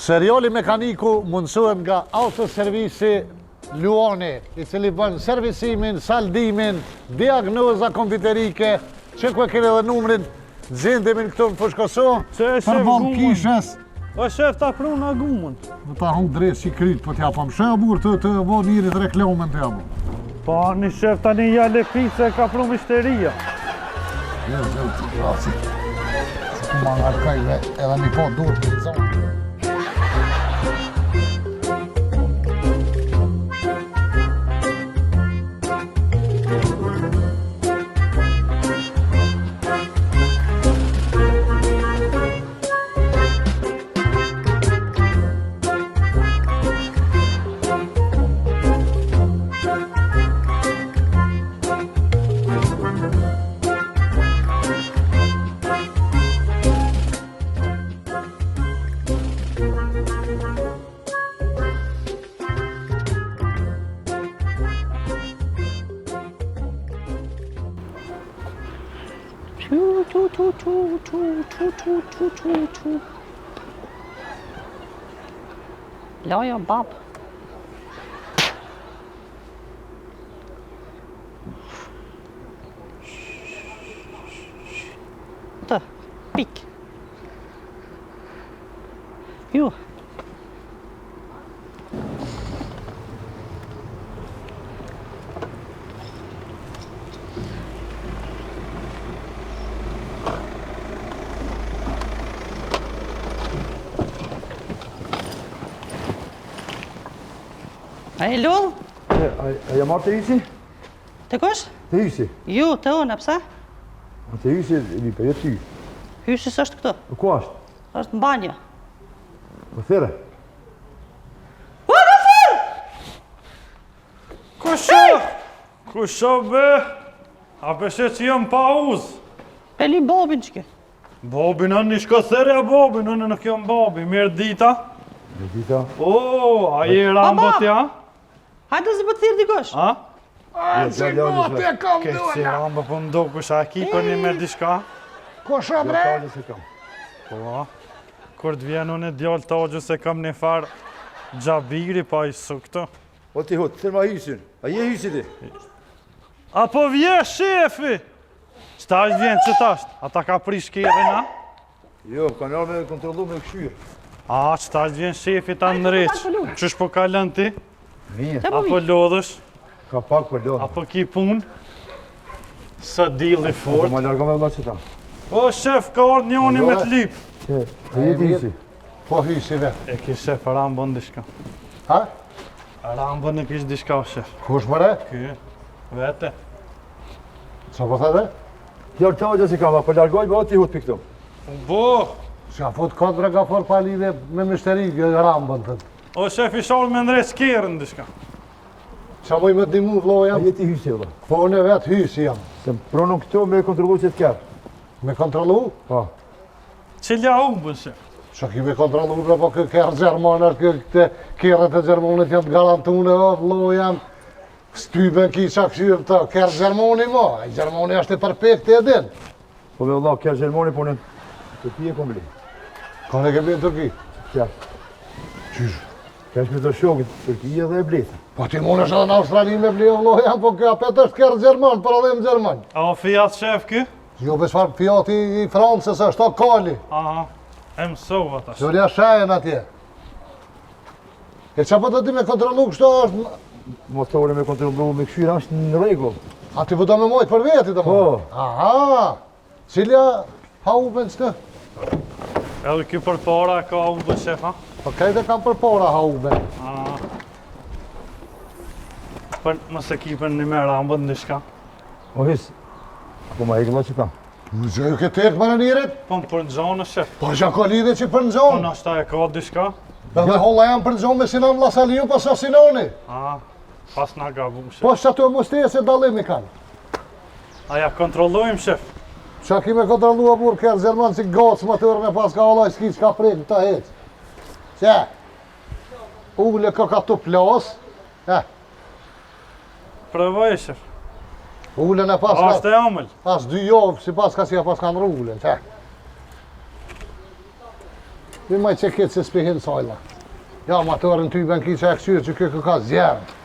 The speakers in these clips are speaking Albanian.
Seriali Mekaniku mundësohet nga autoservisi Luani, i cili bën servisimin, saldimin, diagnoza kompjuterike, që ku e kene dhe numrin, gjendemin këtu në Fushkoso, për val kishës. O shef, ta pru në gumën. Në ta hong drejt që i kryt, po t'ja pëm shëbur të bo njerit reklamën të jabu. Po, një shef tani jale pizza ka pru mishteria. Grazi. Që ku ma nga kajve edhe një po dur të të zonë. Loja bab. Të, pik. Ju. A e lull? A ja marrë të hysi? Të kush? Të hysi? Ju, të unë, pse? Të hysi, Lipa, jo ty. Hysis është këtu. Ku ashtë? Është në banjo. Po thire? Kusho be? A peshe që jam pa uzë? Peli bobin që ke. Bobin, në një shkotherja bobin, në nuk jam bobi, mirë dita. Mirë dita. O, a je rambët ja? Hajde zë bëtë thirë dikush. A? A, që gati e kam Ke si duna. rambë për mdo kush a ki për një merë dishka? Ko shë bre? Kalli se kam. Po, kur të vjen unë e djallë të ogjë se kam një farë gjabiri pa i sukto. O ti hot, thërma hysin. A je hysi ti? Apo vje shefi? Qëta është vjen që tashtë? Ata ka prish kjeve na? Jo, kanë arë me kontrolu me këshyrë. A, qëta është vjen shefi ta nëreq? Qësh po kalën ti? Mirë. Apo lodhësh? Ka pak për lodhë. Apo ki punë? Së dili Po fort? ma larga me vla që ta. O, shef, ka orë njoni me të lip. Që, a je ti hysi? Po hysi ve. E ki shef, rambën dishka. Ha? Rambën e kish dishka, shef. Kush bre? Ky, vete. Qa po thede? Tjarë të ogjë si kam, a për largoj, o ti hut për këtu. Bo! Qa fut kontra ka for pa lidhe me mishteri, rambën të. O, shef, i sholë me ndrej s'kerën dishka. Qa moj me dimu vloja? A je ti hysi, vla? Po unë e vetë hysi jam. Se më pronën këtu me kontrolu që të kjerë. Me kontrolu? Po. Qëllja umbën, shef. Qa ki me kontrolu, bre, po kërë Gjermanët, këtë kërët e Gjermanët janë të garantune, o, vlojan. Styben ki qa këshyrë të kërë Gjermani mo, a i Gjermani është e perfekti e din. Po me vla, kjerë Gjermoni, po në të ti e kom bli. Ka në kemi në Turki? Kjerë. Qysh? Kjerë me të shokit, Turkija dhe e bleta. Po ti mund është edhe në Australi me bli e vlojan, po kjo apet është kërë Gjerman, për adhem Gjerman. A o fiat, shef, ky? Jo, besfar fjati i Francës është, o kali. Aha, e mësova tash. Qëllja shajen atje. E qa po të ti me kontrolu kështu është... Motore me kontrolu me këshyra është në regull. A ti po do me mojtë për veti të Po. Aha! Cilja ha uben që të? Edhe ky për para ka umbën, shef, ha? Po kajte kam për para ha uben. Aha. Për mëse ki për një me rambën dishka. O his, apo ma e këlla që ta. Në gjëju këtë ekë më në njerit? Po më për në gjonë, shef. Po që ka lidhe që për në Po gjonë? në ashta e ka dishka. Dhe holla jam për në gjonë me Sinan Vllasaliju pas o Sinoni. Aha, pas nga gabu, shef. Po që ato e mustje se dalimi kanë. A ja kontrollojmë, shef. Qa ki me kontrolua burë kërë Gjerman si gacë më tërën e pas ka allaj s'ki që ka prejnë ta hecë. Që? Ule ka tu plas. Provoj, shef. Ulen e pas A është ka... e amëll. Pas 2 javë si pas ka si ja pas kanë rrulen. Që? Mi maj që këtë se s'pihin sajla. Ja, amatërën ty ben ki që e këqyrë që kjo ka zjerë.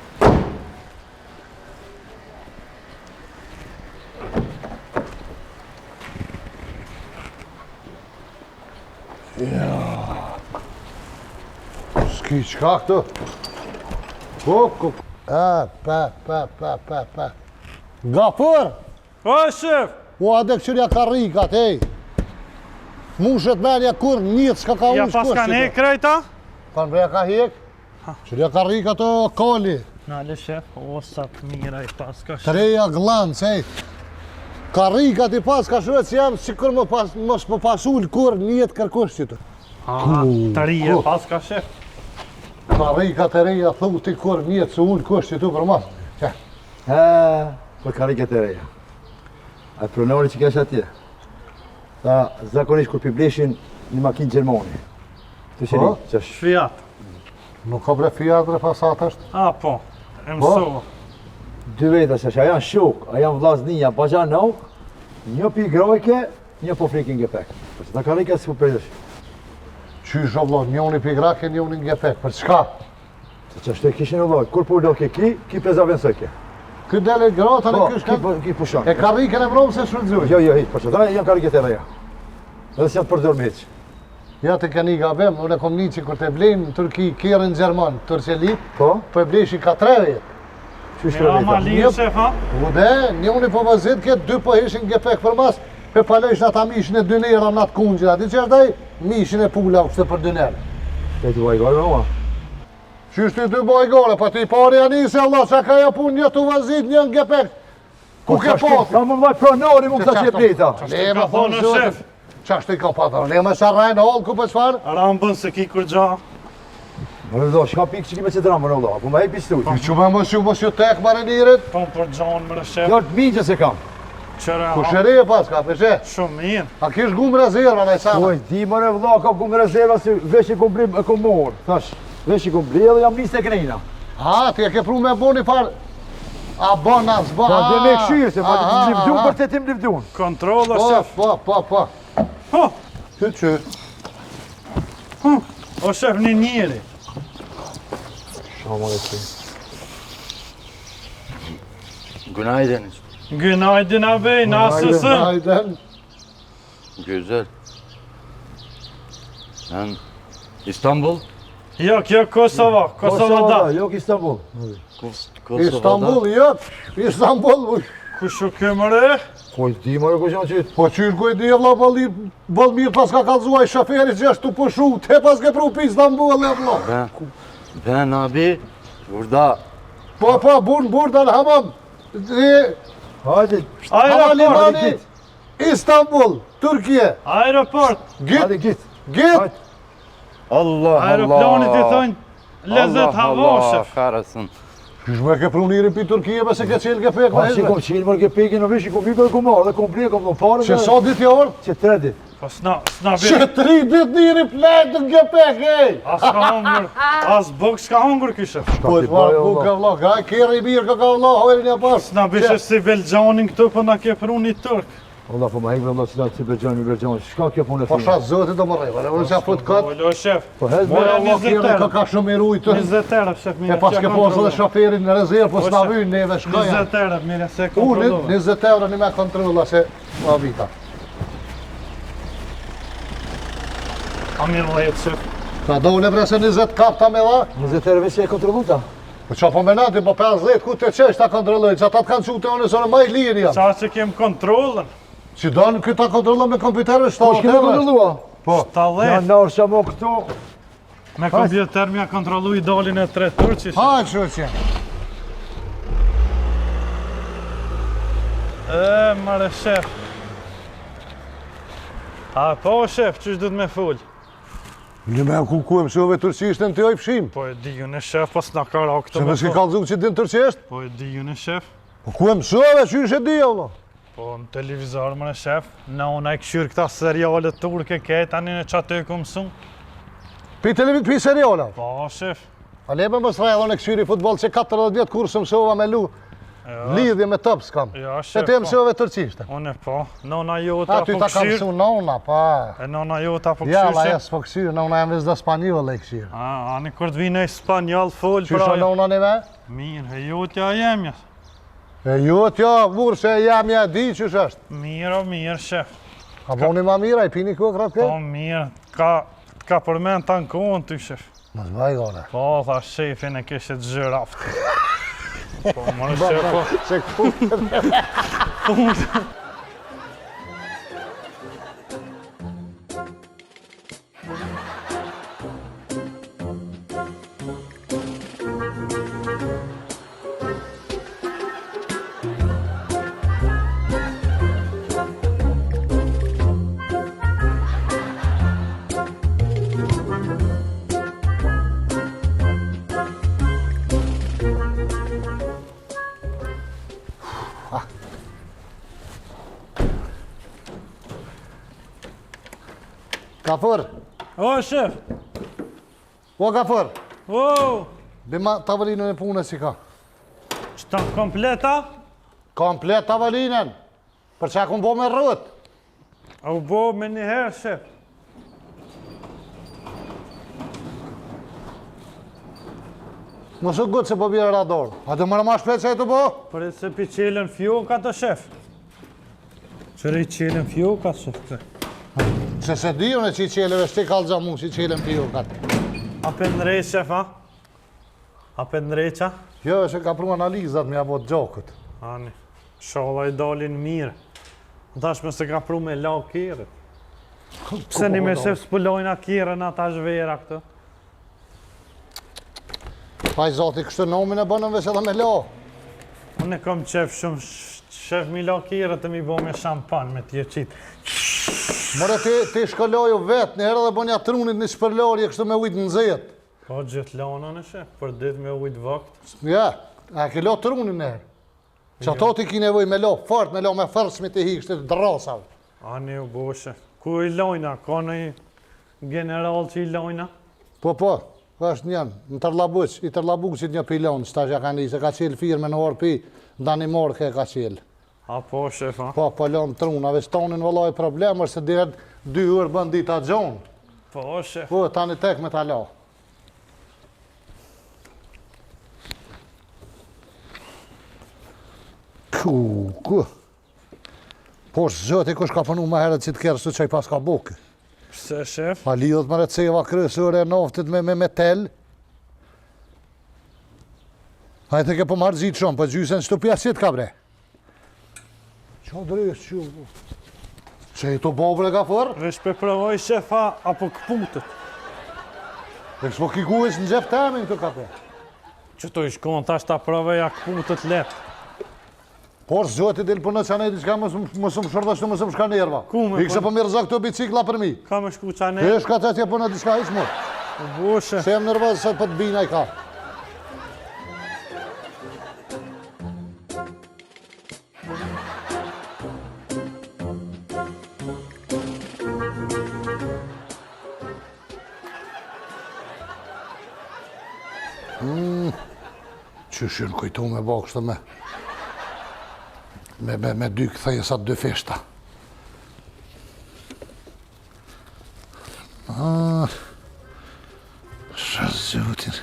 Ja. S'ki qka këtu? Kuk. Pa. Gafur! O, shef! U adhe këqyrja karikat, ej. Mushet menja kur njët s'ka ka Ja unë pas ka ne krejta? Pan breja ka hek? Qërja karikat o koli. Nale, shef, o, sa të mira i pas ka shef. Treja glancë, ej. Karikat i pas ka shuhet që jam si kur mos më pasull kur njët kërkush që të. Të rije pas ka shef. Karikat e reja thuti kur njët se ullë kush që tu për mas. Qe? Për kariket e reja. A pronori që kesh atje. Ta zakonisht kur pibleshin një makinë Gjermani. Të shiri, që është. Fiat. Nuk ka bre Fiat bre Passat është. A, po. E mësova. Dy veta që është, a janë shok, a janë vllaznia, bajan nauk, një pi grojke, një po frikin gepek. Për që ta kariket si po përdesh. Qysh o vlo, njoni pigrake, njoni ngepek, për çka? Se që është e kishin e lojë, kur po do ke ki peza vensoj ke. Këtë dele grota në Po, kysh ka... ki pushon. E karikën e vromë se shfrytëzuj. Jo, hiq, për që ta janë kariket e reja. Edhe si janë të përdor me heq. Ja të ka një gabem, unë e kom një që kur të blejmë në Turki, kjerën Gjerman, Turqelit, Po, po e bleshi ka 3 vjetë. që Mira ma shkërë lirë, shef, ha? Ude, njoni po vazit këtë, 2 po ishin gepek për mas, pe palejsh në ata mishin e dynera në atë kungjën, ati që është daj, mishin e pula u kështë për dynere. Te të vajgore me mua. Qysh ty 2 bajgore, pa ti pari anisi Allah, që ka ja pun një të vazit, një në gepek. Ku ke pati? Ka më vaj pronori mu këta që e blejta. Le me thonë thonë, zëtë, qashtu i ka patër, le me sharrajnë hallë ku për qfarë? Rambën se ki kur gja. Më do, shka pikë që ki me që dramë, më do, ku me hepi stuj. Që me mos ju tek marinirit, Po për gjanë më shef. Jo të minë që se kam. Qëre ku ha. shërije pas ka, përshe? Shumë mirë. A kish gumë rezerva në i sama? Oj, di më në vla, ka ku me rezerva si vesh i kumbrim e ku morë. Thash, vesh i kumbri edhe jam nisë e krejna. Ha, ti e ke pru me bo një farë. A bon, a zbo, Ta dhe me këshirë, se ma të livdun për të tim livdun. Kontrola, shef. Po. Ho, Që. o shef një njeri. Shama dhe që. Günaydın. Günaydın abi, nasılsın? Hayden. Güzel. Ben İstanbul. Yok, Kosova, Kosova'da. Yok İstanbul. Kosova'da. İstanbul yok. İstanbul bu. Kuşu kömürü. Oj, di më në këshon që. Po qysh ku e di vlla ball mirë pas ka kallzuaj shoferi që është tu pushu, te pas ke pru pi Istanbul e vlla. Ben abi burada Po, buradan hamam. Hadi. Havalimanı İstanbul, Türkiye. Aeroport. Hadi Git, git. git. Allah Aeroplanit i thonë lezet hava, Allah shef. kahretsin. Qysh me ke pru njëri pi Turkije me se ke qelë ke pek Pa me që kom qilë mërë ke pekin në vish, i kom vikë e kom marrë dhe kom blie, kom në parë Që sa dit javër? Që 3 dit. Po s'na Që bërë. 3 dit njëri plejtë në ke pek, ej! As ka hungur, as buk s'ka hungur ky shef. Po të marë bu ka vla, ka kjerë i mirë ka vla, hojrin e pas. S'na bishe si Belgjanin këtu, po na ke pru një turk. Allah, po ma hekve Allah që da si Bergjani, shka kjo punë e Po finë? shatë zëti do më rejve, unë që a fut këtë. Olo, shef. Po hez me Mora Mora Allah 20 kjerë ka shumë i rujtë. 20 euro, shef, mire. E pas ke posë dhe shoferin në rezervë, po s'na vynë neve shkoja. 20 euro, mire, se Unë, kontrolova. 20 euro një me kontrola se ma vita. A mirë lejtë, shef. Ka dole bre se 20 kapta me dha. 20 euro vesi e kontroluta. Po qa po menati, po 50, ku të qesh ta kontrolloj, që ata të kanë qute onë së në maj lirë jam. Qa që kem kontrolën. Që donë këtë ta kontrolloj me kompjuterën Po shtatë shkime kontrolua. Po, Shtalet. Janë nërë që mo këtu. Me kompjuter mja kontrollu i dalin e 3 turqi. ha që që. Mare shef. A po shef, qysh du të me full? Një me ku e mësove turqishtën të joj pshim. Po e di ju në shef, pas na ka ra këto Se me s'ke kallëzu që din turqisht? Po e di ju në shef. Po ku e mësove, që ishe di valla? Po në televizor më në shef. Na unë e këshyr këta serialet turke ke tani në qatë e ku mësun. Pi seriala. Po shef. A le me mësra edhe në kësyri futbol që 40 vjetë kur së mësova me lu. Lidhje me top s'kam. Ja, E shef, të mësove tërqishte. Unë po, nona jote A, ty apo ta kam këshirë? mësu nona, pa. E nona jote apo Ja, la këshirë? jes po këshirë, nona jam vizda spanjolle e këshirë. Ani kur të vine spanjall fol Qysha nona një me? Mirë, e jotja jemja. E ju t'ja, burë që e jam ja di qysh është. Mirë, mirë, shef. A boni ma mira, i pini kokrat Po ke? mirë, ka përmen të në kohën ty, shef. Mos vaj gore. Po, tha shefin e kishe të zhëraft. Po, mërë shef, po. Se këtu. Kafër, O, shef! o kafër, O! bima tavalinën e punës si ka. Qëta kompleta? Komplet tavalinën, për që akun bo me rrët. A u bo me njëherë, shef. Mos u gutë se po bjerë rador. A të mërë ma shpet që e të bo? Për e se pi qelen fjoka të shef. Qëre i qelen fjoka, shef. Se se di unë që i qeleve shti kalë gjamu që i qelen për ju katë. A pëndrej, shef, a? A pëndreqa? Jo, që ka pru analizat me abot gjokët. Ani, sholla i dalin mirë. Dashme se ka pru me la kjerët. Pse një me shef s'pullojna kjerën ata zhvera këtë? Pa i zoti kështë nomin e bënëm veç edhe me la. Unë e kom qef shumë, shef mi la kjerët e mi bo me shampan, me tjeqit. Mëre ti shkolloju vetë, një herë dhe bënja trunit një shpërlarje kështë me ujtë në zetë. Ka gjithë lanën e shef, për ditë me ujtë vakt. Ja, a ke lo trunin një herë. Që ato ti ki nevoj me lo fort, me lo me fërsmi të hi, kështë të drasav. Ani u bo shef. Ku i lojna? Ka në general që i lojna? Po, është njën, në Tërlabuq, i Tërlabuqit një pilon, që ta që ka një, se ka qelë firme në orë pi, Danimarke ka qelë. A po shef, a? Po lonë trunave, stonin vëllaj problem, është se direkt 2 orë bën dita gjonë. Po shef. Po, tani tek me ta la. Ku? Po, zëti kush ka punu ma herët që të kërë së që i pas ka buke. Pse shef? Pa lidhët më receva kryesore e noftit me metel. A e të ke po marrë gjitë shumë, po gjysen shtupja si të ka bre. Qa drejës që... Që i të bobre ka fërë? Vesh pe provoj shefa apo këputët. E s'po kikues në gjep temin këtë ka për. Që to i shkon tash ta proveja këputët letë. Por zoti del punë që anë diçka mos më shordashtu mos më shka nerva. Ku me Ikse po mirë këto bicikla për mi. Ka me shku qane? E shka që atje punë diçka hiç më. U boshe. Se jam nervoz se po të bina i ka. Qyshin kujtu me bo kështë me dy këthejësat dy feshta. Shëzutin.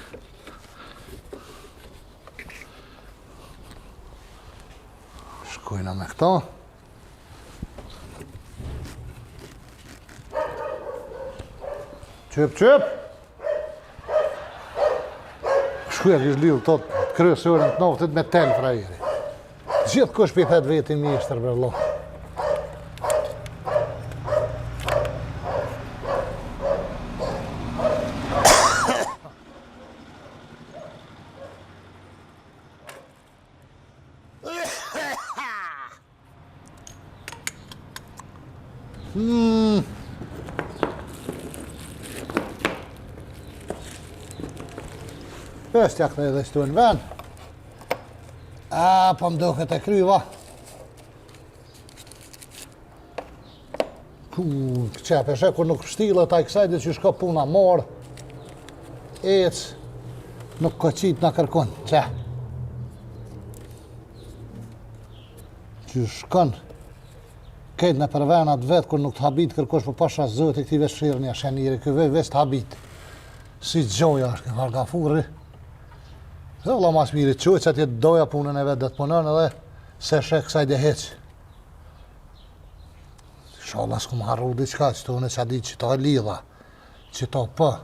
Shkojna me këto. Qëp. Shkuja kishë lidhë të kryesërën të noftit me tel frajeri. Gjithë kush pithet vetin mjeshtër, bërlo. Pestja këtë edhe shtu në ven. Po më dohet e kryva. Qepe shë, kur nuk shtilët a i kësaj dhe që shko puna morë. Ec, nuk ko qitë në kërkun, që. që shkon këtë në përvenat vetë, kur nuk të habit kërkosh për pasha zëtë i këti veshirë një shenjiri, këve vesh të habit. Si gjoja është këfar ka furri. Dhe valla mas miri qoj që atje doja punën e vetë dhe të punën edhe se shek kësaj dhe heq. Inshallah s'ku më harru diqka që të une që a di që ta e lidha, që ta për,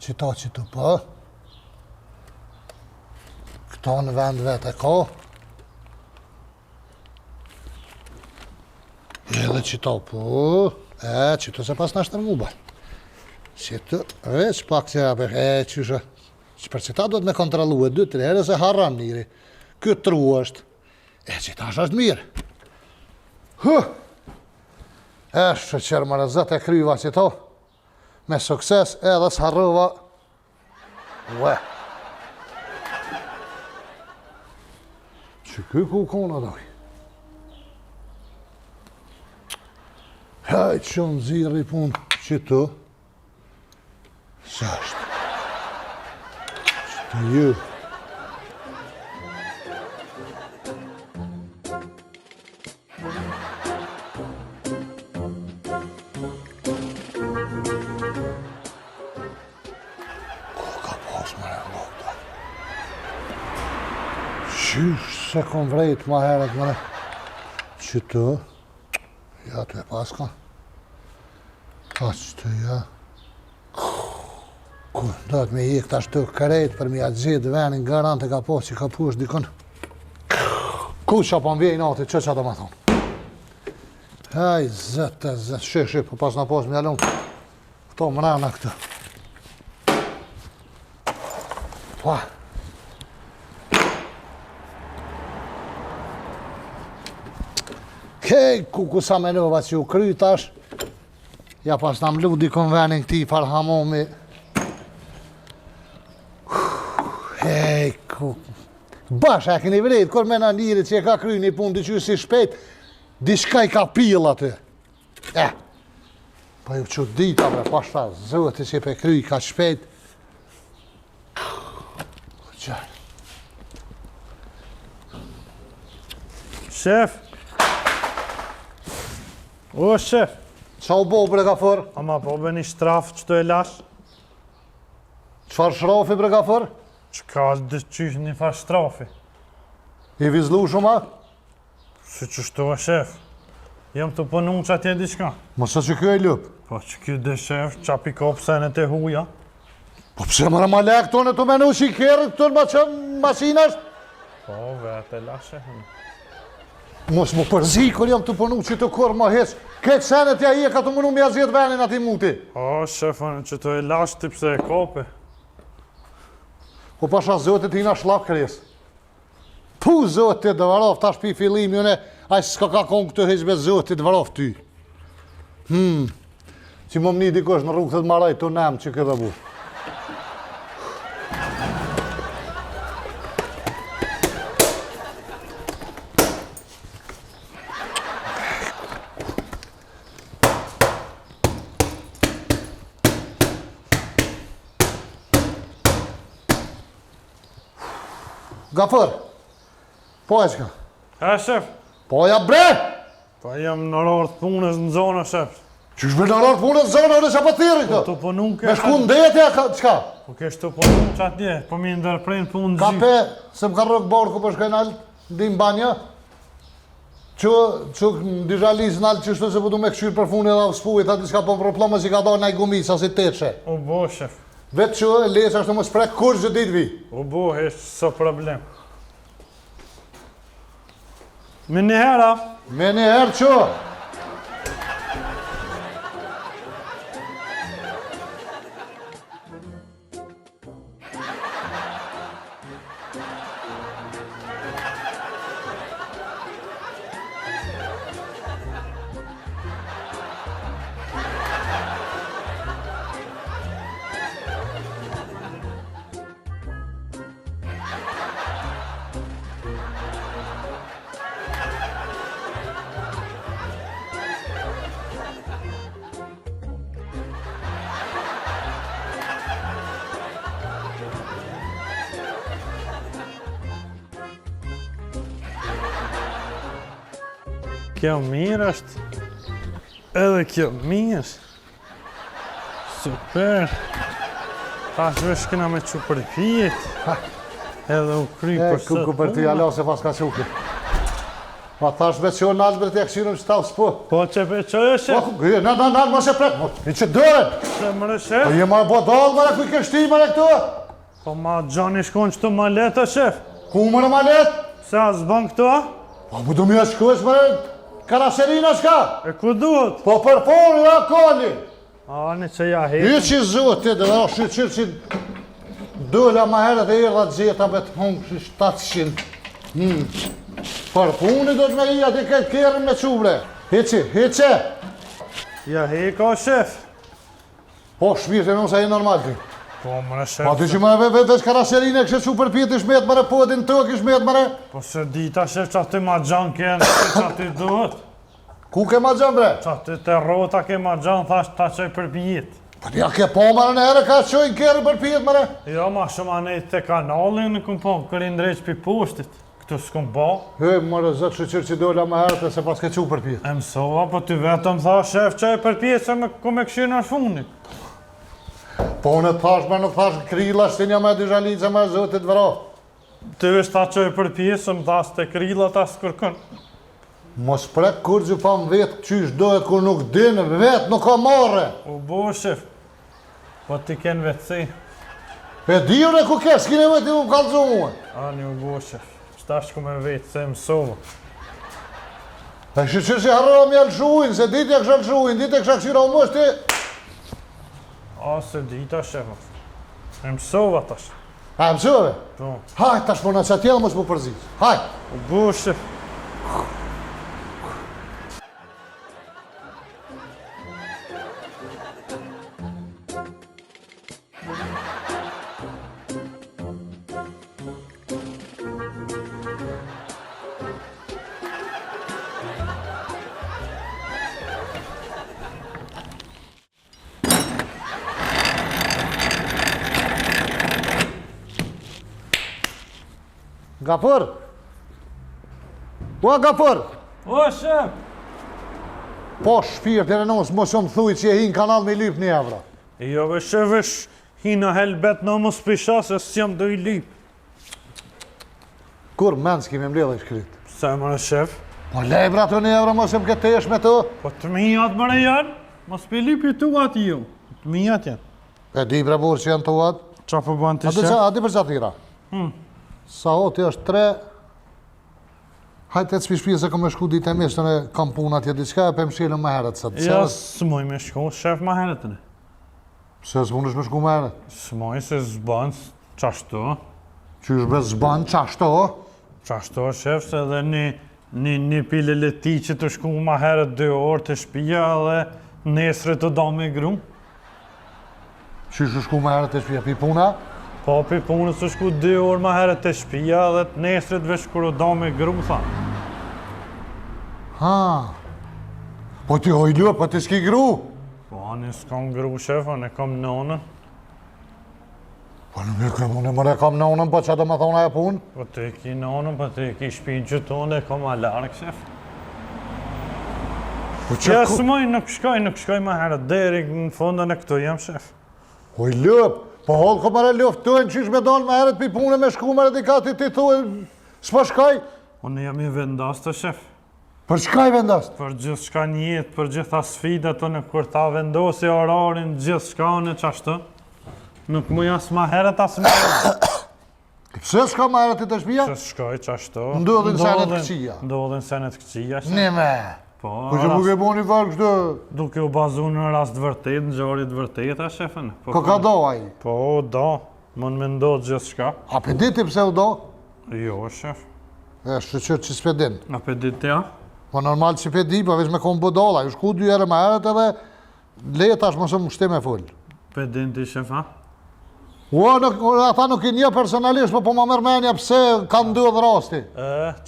që të për. Këto në vend vetë e ka. Edhe që ta për, që të se pas në ashtër muba. Që të, veç pak që apë, qyshe, që për që ta do të me kontrolu e 2-3 herë se harran njëri. Këtë tru është, që ta është mirë. Eshtë qërë më rëzët e kryva që to, me sukses edhe s'harrova. Ue. Që këj ku kona doj. Hajtë që në zirë i punë që të. Së është. Që të ju. Qysh se kom vrejt ma heret mëne. Që të. Ja të e paska. A që të ja. Ku do të me jek të ashtu kërejt për mi atë gjithë venin garant e ka po që ka push dikon. Ku që pa mvjej nati, që do më thonë. Haj, zëtë, shë, po pas në pos me jalun. Këto mrena këtë. Pa. Kej, ku sa menova që u krytash, ja pas në mlu dikon venin këti farhamomi. Hej, ku... Bash, e këni vrejt, kur mena njëri që e ka kry një pun diqy si shpejt, dishka i ka pil aty. Pa ju që dita bre, pashta zëti që pe kry ka shpejt. Qërë. Shef! O, shef! Qa u bo bre gafor? Ama po be një shtraf që të e lash? Qfar shrafi bre gafor? Që ka dhe qysh një fa shtrafi? I vizlu shuma? Si që shtu e shef? Jem të punu që atje diçka. Mësa që kjo e lup? Po që kjo dhe shef, qa piko pësene të huja? Po pse mëra ma lek tonë të menu që i kjerë këtër ma qënë masinash? Po, vete la shefën. Mos më përzi kër jam të punu që të kur ma heq. Këtë senet ja i e ka të mënu me azjet venin ati muti. O, shefën, që të e lash ti pse e kope. Po pasha zotit tina shlap kres. Pu zotit dhe varof, tash pi fillim jone, a s'ka ka konë këtë heqbe zotit varof ty. Që më mni dikosh në rrugë të të maraj të nem që këtë bu. Gafër, po e qka? E, shef, Po ja bre! po jem në orë të punës në zonë, shef. Qysh me në rarë punët zonë, në që pa thiri Të këtë? punu ke... Me shku në detja, qka? Po kesh të punu që atje, po mi ndërprejnë punë Ka gjithë. pe, se më ka rëk borku për shkajnë alë, ndi në banja, që në dizhaliz në alë që shtu se po du me këqyrë për funë edhe spujit, ati s'ka po probleme që ka do në i gumisa si tetëshe. U bo, shef. Vetë që e leqa është të më sprek kur që ditë vi. U bo, hesh, so problem. Me një hera, Me një herë që, Kjo mirë është. Edhe kjo mirë. Super. Tash vesh kena me që përpjet. Edhe u kry për sot. Ku për ty alo se pas ka quki. Ma thash me që në Albert e këshirëm që ta s'po. Po që pe qoj është shef? Na, mos e prek, i që dërën. Se mërë Po shef? je ma bo dalë, mërë, ku i kështi, mërë, këtu? Po ma Gjani shkon që të ma letë, shef? Ku mërë ma letë? Se a zban këto? Po mu du mi e shkues, mërë, karaserina shka? E ku duhet? Po për poni, ja koni. Ani që ja I hetë. që zotë, të dhe është që dola ma herët e irë dhe gjeta me të hongë 700. Për puni do të me i ati këtë kërën me qubre. Hiqe. Ja heka, shef? Po shmirë të nësa i normal ty. Po mërë Po ty shef. që mërë vetë karaserina kështë që për pjetë i shmet mërë, po edhe në të kështë shmet mërë. Po se dita, shef, që aty ma Gjan kërë, që aty duhet. Ku ke ma gjën bre? Që aty të rota ke ma Gjan, thash ta qoj përpjet. Po ja ke po mërë në herë ka qojnë kërën për pjetë mërë. Jo, ma shumë anej të kanalin në këm po, kërin drejq për poshtit. Këtu s'kom ba. He, mërë zëtë shëqyrë që dola ma herët e se pas ke që për pjetë. E mësova, po ty vetëm tha, shef, që e përpjet se me ku me këshirë në fundit. Po unë thash me nuk thash krila shtinja me dy zhalice me zotit vëra. Ty vesh ta që e përpjet se më thas të krila ta s'kërkën. Mos prek kur që pa më vetë qysh dohet kur nuk dinë vetë nuk ka marre. U bo, shef. Po ti ken vetësi. E diune ku ke, s'kine vetë i më kalëzu muë. Ani u bo, shef. Shtash ku me vetë se mësova. E shqyqyr që harra me alëshuin, se ditë e kësha alëshuin, ditë e kësha këshira u mështë ti. A se dita, shef. E mësova tash. A mësove? Po. Haj, tash po në që atjellë mos më përzit. Haj. U bo, shef. Gafur. Po, Gafur. O, shef. Po, shpirë të renos, mos më thuj që e hi në kanal me i lyp një evra. Jo, ve shef, vesh. Hina helbet në mos pisha se s'jam do i lip. Kur men s'kemi mbledhe i shkryt. Se mërë, shef. Po, lejbra të një evra, mos e më këtë esh me të. Po të mijat mërë janë. Mos pi lipi tu ati jo. Të mijat janë. E di bre burë që janë të uat. Qa po ban të A shef? di për qatë tira? Sa oti është 3. Hajtë të shpi se kom e shku ditë e mishtë në kam puna tje diçka e për më shilën më herët sëtë. Ja, s'moj me shku, shef ma herët në. Se s'mund është me shku më herët. S'moj se zban, qashtu. Qysh be zban qashto? Qashtu, shef, se dhe një pile leti që të shku ma herët 2 orë të shpija dhe nesre të da me gru. Qysh u shku më herët të shpija pi puna? Po, pi punës të shku 2 orë ma herët të shpija dhe të nesre të vesh kërë da me gru, tha. Ha. Po ti hojlu, po ti s'ki gru? Po, anë s'kam gru, shef, anë kam nonën. Po unë më kam nonën, po që do me thona e punë? Po të ki nonën, po të ki shpinë që tonë dhe kam a larkë, shef. Po që Ja, ku? s'moj, nuk shkoj ma herët deri në fundën e këtu jam, shef. Hojlu, po hollë ko mare luftojnë qysh me dalë më herët pi punë me shku mare dika ti thuë, s'po shkaj? Unë jam i vendas të, shef. Për shkaj vendast? Për gjithë shka një jetë, për gjitha sfidat të në kur ta vendosi orarin, gjithë shka unë qashtu. Nuk mu jas ma herët as më herët. Pse s'ka më herët ti të shpija? Që shkoj qashtu. Ndodhin senet këqia. Ndodhin senet këqia, shef. Nime. Po, Po që mu ke bo një farë kështë? duke u bazu në rast vërtet, në gjarit vërteta, shefën. Ko ka do aji? Po, do. Mund me ndodhë gjithë shka. A pe diti pse u do? Jo, shef. E shqyqyr që s'pe din. A pe ditë ja? Po normal që pe di, po veç me kom budala. Ju shku 2 herë më herët edhe leta është mësë më shtim e full. Pe din ti, shef, ha? Ata nuk i një personalisht, po ma mërmenja pse ka ndodhë rasti.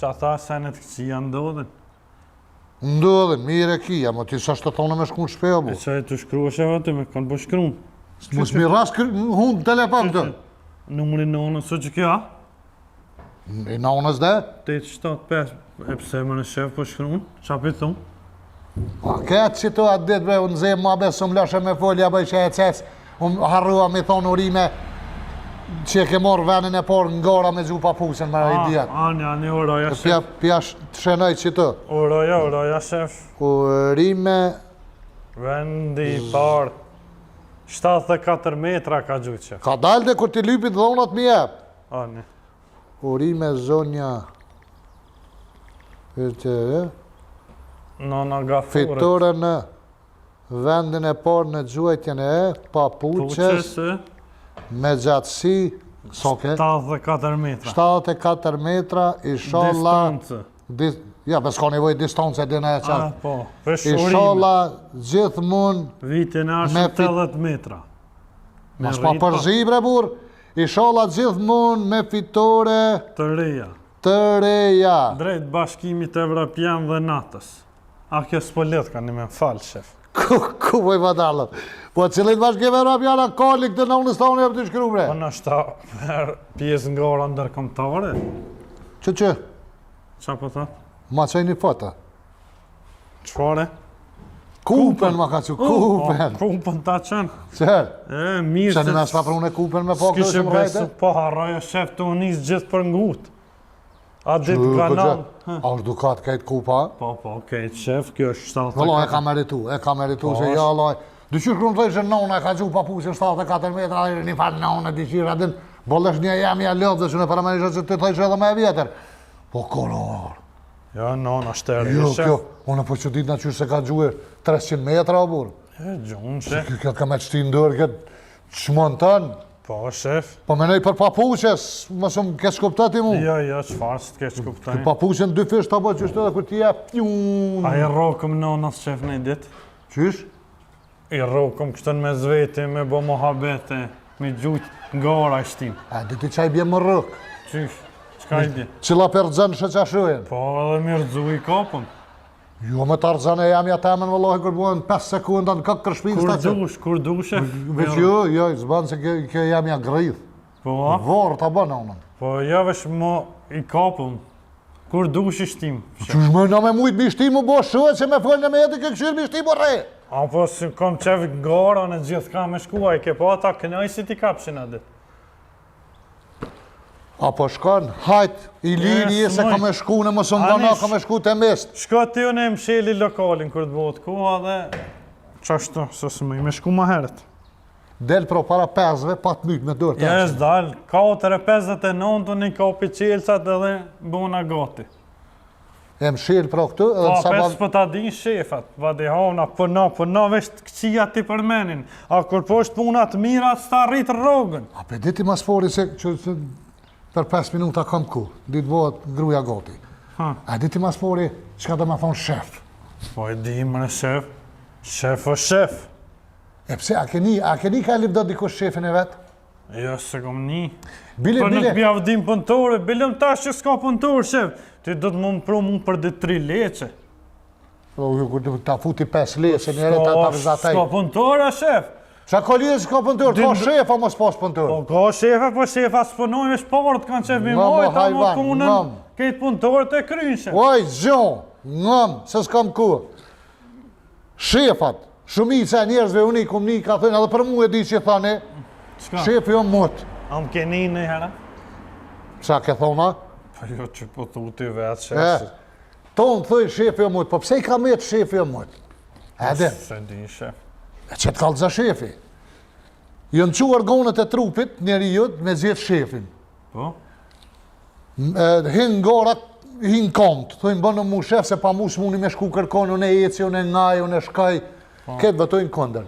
Që ata senet këqia ndodhin. Ndodhin, mire kia, mo ti sa shtë thonë me shku në shpeja bu. E që e të shkrua shef aty me kanë po shkruun. Mos mi ras hunë telefon të. Numërin në onën, së që kjo, ha? I nonës dhe? 875, e pse më në shef po shkruun, qa për thunë? A këtë që tu atë ditë, unë zemë ma besë, më lëshë me folja, bëj që e cesë, unë harrua me thonë urime, që e ke morë venin e porë në gara me gju papusin, me i djetë. Ani, uroja, shef. Pja të shenoj që tu. Uroja, shef. Urime... Vendi parë, 74 metra ka gjuqe. Ka dalë dhe kur ti lypit dhonat mi jep. Ani. Urime zonja... Nona Gafuret. Fitore në vendin e parë në gjuajtjen e papuqes me gjatësi... Soke? 74 metra. 74 metra, inshallah... Distancë. Ja, për s'ka nevoj distancë e dina e qatë. Po, për shurime. Inshallah, gjithmonë... Vitin ashtë 80 metra. Mas pa përzi, bre bur. Inshallah, gjithmonë me fitore... Të reja. Të reja. Drejt bashkimit evropian dhe natës. A kjo s'po letë ka një me falë, shef. Ku poj badalët? Po cilin bashkim evropian a kalli këtë në tonë e për të shkru, bre? Po në shta për pjesë nga ora ndërkomtare. Që? Qa po thot? Ma qaj një foto. Qfare? Kupen ma ka që, kupen. Kupen ta qenë. Qërë? Mirë Që një mes pa prune kupen me pak s'kishe besu po harroja shef të unis gjithë për ngut. A ditë kanal. A është dukat kajtë kupa? Po, kejtë shef, kjo është 74. Vëllaj, e ka meritu, se ja, laj. Dyqysh kërëm të ishë nona e ka gju papusin 74 metra, një falë nona, dyqyra, din, bollësh një jam ja lëvë dhe që në paramenisha që të të ishë edhe me e vjetër. Po, kolor. Ja, nona, shterë, Jo, shef. kjo, unë po që ditë në qysh se ka gjuë 300 metra, o burë. Gjunë, shef. Kjo ka me qëti ndërë këtë qëmën tënë. Po, shef. Po menej për papuqes, më shumë keq kuptati mu. Jo, qfarë së të keq kuptani. Papuqen dy fish të bo qështë edhe kur t'ja pjun. A i rokëm nonës shef në i ditë? Qysh? I rokëm kështën me zveti, me bo mohabete, me gjujtë nga ora i shtim. A, diti qaj bje më rëk. Qysh, qka i di? Qila për dzënë shë qashujnë. Po, edhe mirë dzu i kopëm. Jo, me të rëzënë e jam ja temen, vëllohi, kur buën 5 sekunda në këkër shpinë. Kur dush, shef? Veç jo, zbanë se kjo jam ja grith. Po, Vorë të bënë unën. po, ja vesh mo i kopëm. Kur dush i shtim. Qysh më në me mujtë mi shtimu bo shuet që me folë në me jetë këkëshirë mi shtimu re. Apo si kom qef gara në gjithë ka me shkua, i ke po ata kënaj si ti kapshin atë. Apo shkon, hajt, i liri se ka me shku në mësën bëna, ka me shku të mist. Shko ti unë e msheli lokalin kër të bëhet koha dhe... Qashtu, sësë më i me shku ma heret. Del pro para 5-ve, pa të mytë me dërë të Jes dal, 4:59 unë i kapi qelësat edhe bona gati. E më shilë pro këtu, edhe Pa, në sabab... pes për ta din shefat, vadi hona, përna, vesh të këqia ti përmenin. A kur po është punat mira, s'ta rritë rogën. A pe diti mas fori se për 5 minuta kam ku, ditë bëhet gruja gati. A diti mas fori, që ka dhe me thonë shef? Po e di më në shef, shef o shef. E pse, a keni ka lip do dikush shefin e vetë? Jo, se kom një. Bile, Për nuk bja vdim pëntore, bilëm tash që s'ka pëntore, shef. Ti do të më më pru mu për dhe 3 leqe. Ta futi 5 leqe, njëre ta vizataj. S'ka pëntore, shef. Qa ka lidhë që ka pëntore? Ka shefa mos pas pëntore. Po ka shefa, po shefa s'punojme shporët kanë qef mi Ngëm, o, mojt, a më hajvan, punën ngëm. këtë pëntore të krynë, shef. Oj, zhjon, ngëm, se s'kam ku. Shefat, shumica e njerëzve unë i kom një ka thënë, edhe për mu e di që thane, shefi jo mut. Am keni në herë? Qa ke thona? Po jo që po thuti vetë, shef. Tonë thëj shefi jo mut, po pse i ka metë shefi jo mut? Edhe, Se di, shef. e që të kalëza shefi. Jënë quar gonët e trupit njeri jëtë me zjetë shefin. Po? Hinë gara, hinë komët, thëjnë bënë mu shef se pa mu s'muni me shku kërkonu në eci, unë e ngaj, unë e shkaj, ketë vëtojnë këndër.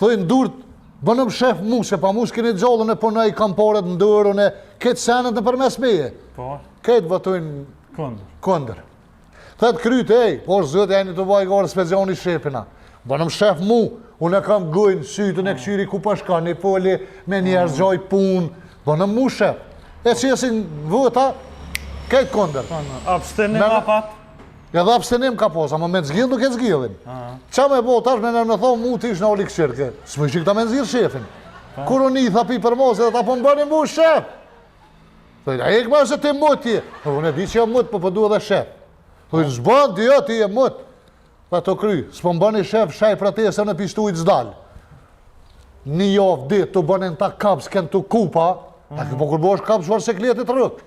Thëjnë durët, bënëm shef mu, se pa mu s'kini gjallën e punaj kamparët në dërë, unë e ketë senët në përmes meje. Po? Ketë vëtojnë Këndër. këndër. Thëtë krytë, po zëtë e një të vaj garë specioni shefina. Bënëm shef mu, unë e kam gujnë, sytën e këqyri ku pashka, një poli me njerë gjoj punë, bënëm mu shef. E që jesin vëta, kejtë këndër. Abstenim apat? Edhe abstenim ka posa, ma me të zgjidh nuk e zgjidhin. Qa me bo, tash me nërë me thonë mu t'ish në oli këshirke. S'më që këta me nëzirë shefin. Kur unë i tha pi për mos edhe ta po më bëni mu shef. Thoj, a ik ma se ti mut je. Unë e di që jam mut, po du edhe shef. Thoj, zban ti jo, ti je mut. Pa të kry, s'po mbani shef shaj protestën e pishtujt s'dal. Një javë dit të bënin ta kap s'ken të kupa, po kur bosh kap shfar sekletit rëk.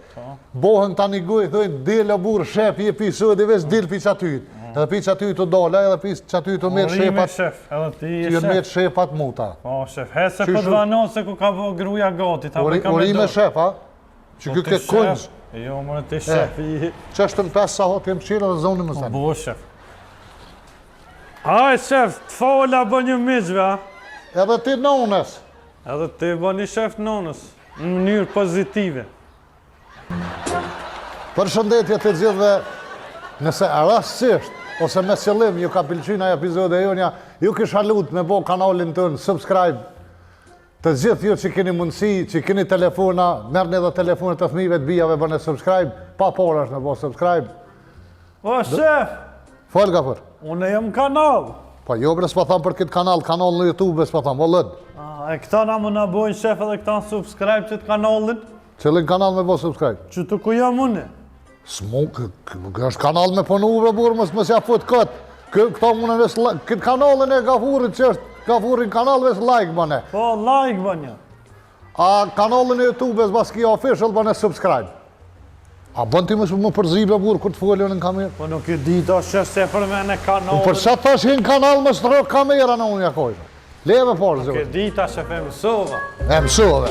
Bohen ta një guj, thojnë, dil e burë shef, je pisë, dhe ves dil pi qatyt. Edhe pi qatyt të dola, edhe pi qatyt të metë Urime shepat, shef, edhe ti të je jënë shef. metë shepat muta. Po shef, hese po të vanon se ku ka vë gruja gati, ta me ka me Urime dorë. shef, a? Që kjo ke kunj, Jo, më ti shef i... qështën 5 sa hot jem qira dhe zonë më zanë. Po shef. Aj shef, të fola bë një miqve, a? Edhe ti nonës. Edhe ti bë një shef nonës, në mënyrë pozitive. Përshëndetje të gjithëve, nëse rastësisht, ose me qëllim, ju ka pëlqyna epizode jonja, ju kisha lutë me bo kanalin tënë, subscribe, të gjithë ju që keni mundësi, që keni telefona, merrni edhe telefonet të fëmijëve të bijave, bëni subscribe, pa por është me bo subscribe. O shef, Fol ka për. unë jem kanal. Po jo bre s'pa tham për këtë kanal në YouTube s'pa tham, o lëd. E këta na më na bojnë shef edhe këta në subscribe që të kanalin, Qëllin kanal me bo subscribe. që të ku jam unë. S'mu, kë është kanal me punu bre burë, mësë ja fut këtë. Këta mune ves, këtë kanalin e Gafurit që është, Gafurin kanal ves like bëne. Po, like bënja. A kanalin e YouTube-es bas kia official bëne subscribe. A bën ti më përzibe burë kur të folën në kamerë? Po nuk e di do shef se për me në kanalin. Për sa tash hinë kanal më strok kamera në unë jakojnë. Leve parë, Nuk e zërë. di ta shef e mësova. E mësove.